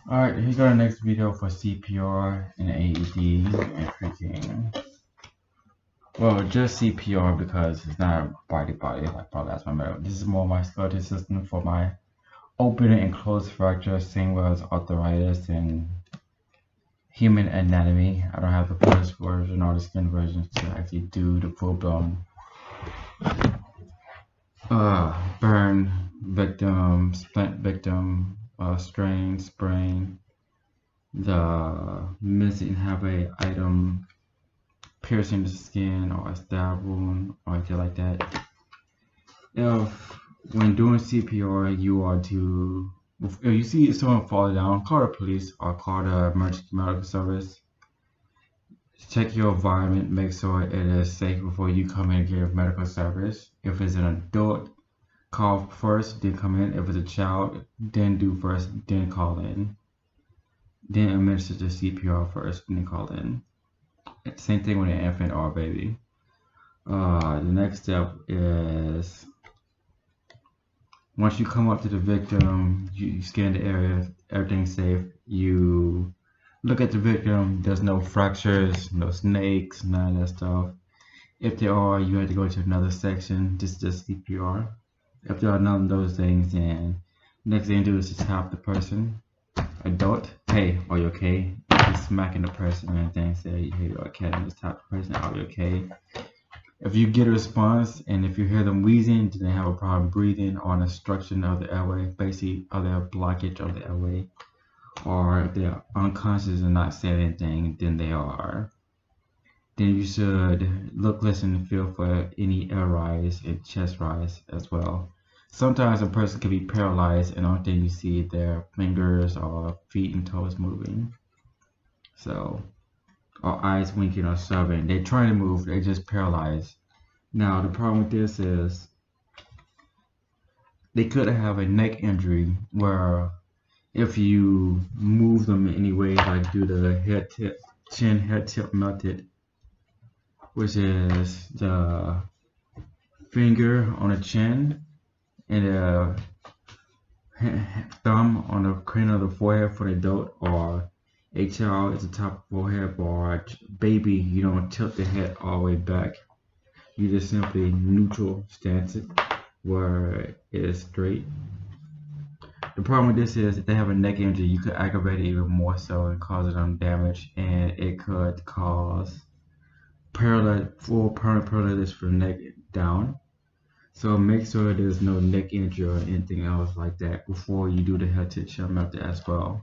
Alright, here's our next video for CPR and AED and freaking. Well, just CPR because it's not body like my last one. This is more my skeletal system for my open and closed fracture, same as arthritis and human anatomy. I don't have the first version or the skin version to actually do the full blown burn victim, splint victim, strain, sprain, the missing have a item piercing the skin or a stab wound or anything like that. If when doing CPR you are to, if you see someone fall down, call the police or call the emergency medical service. Check your environment, make sure it is safe before you come in and get medical service. If it's an adult, call first, then come in. If it's a child, then do first, then call in. Then administer the CPR first, then call in. Same thing with an infant or a baby. The next step is once you come up to the victim, you scan the area, everything's safe. You look at the victim, there's no fractures, no snakes, none of that stuff. If there are, you have to go to another section. This is just CPR. If there are none of those things, then next thing you do is to tap the person. Adult, hey, are you okay? Just smacking the person or anything, say, hey, you're okay, and just tap the person, are you okay? If you get a response and if you hear them wheezing, then they have a problem breathing or an obstruction of the airway, basically of their blockage of the airway, or if they're unconscious and not saying anything, then they are. Then you should look, listen, and feel for any air rise and chest rise as well. Sometimes a person can be paralyzed and the only thing you see is their fingers or feet and toes moving. So, or eyes winking or shoving. They're trying to move, they're just paralyzed. Now, the problem with this is they could have a neck injury where if you move them in any way, like do the head tip, chin head tip method, which is the finger on the chin and the thumb on the crane of the forehead for the adult, or a child is the top of the forehead, or a baby, you don't tilt the head all the way back. You just simply neutral stance it where it is straight. The problem with this is if they have a neck injury, you could aggravate it even more so and cause them damage, and it could cause full permanent paralysis from the neck down. So make sure there's no neck injury or anything else like that before you do the head to chin method as well.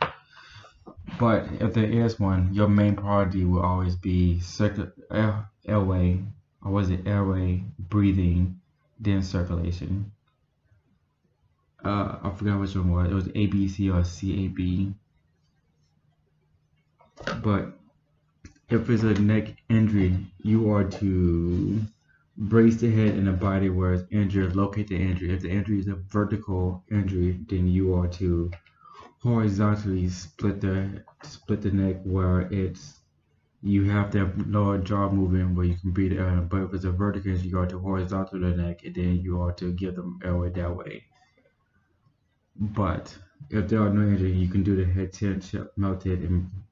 But if there is one, your main priority will always be airway, or was it airway, breathing, then circulation. I forgot which one was. It was ABC or CAB. But if it's a neck injury, you are to brace the head and the body where it's injured, locate the injury. If the injury is a vertical injury, then you are to horizontally split the neck where it's you have the lower jaw moving where you can breathe air. But if it's a vertical injury, you are to horizontal the neck, and then you are to give them airway that way. But if there are no injury, you can do the head tip melted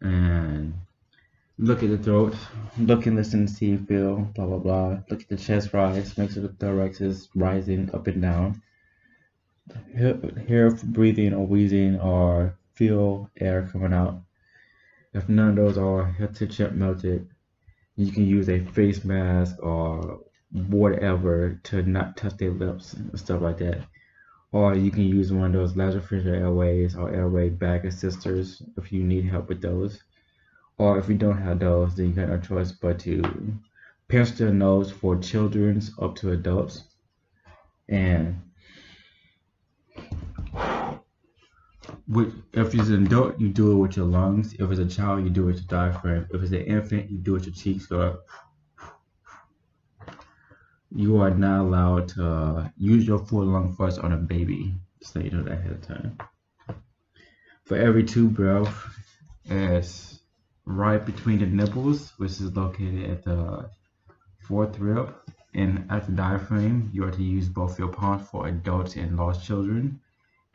and look at the throat, look and listen, see, feel, blah blah blah. Look at the chest rise, make sure the thorax is rising up and down. Hear breathing or wheezing or feel air coming out. If none of those are head to chip melted, you can use a face mask or whatever to not touch their lips and stuff like that. Or you can use one of those laser-filtered airways or airway bag assisters if you need help with those. Or if you don't have those, then you got no choice but to pierce their nose for children up to adults. And if it's an adult, you do it with your lungs. If it's a child, you do it with your diaphragm. If it's an infant, you do it with your cheeks. So you are not allowed to use your full lung first on a baby. So you know that ahead of time. For every 2 breaths, is right between the nipples, which is located at the 4th rib, and at the diaphragm. You are to use both your palms for adults and large children,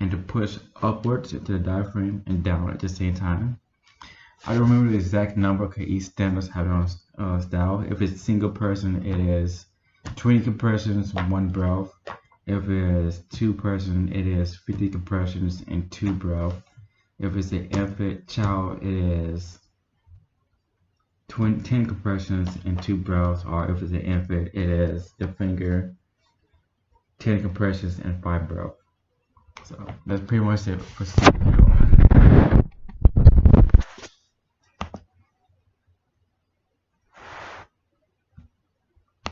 and to push upwards to the diaphragm and down at the same time. I don't remember the exact number because each standards have their own style. If it's single person, it is 20 compressions, 1 breath. If it is 2 person, it is 50 compressions and 2 breath. If it's an infant child, it is 10 compressions and 2 breaths. Or if it's an infant, it is the finger, 10 compressions and 5 breaths. So that's pretty much it for CPR.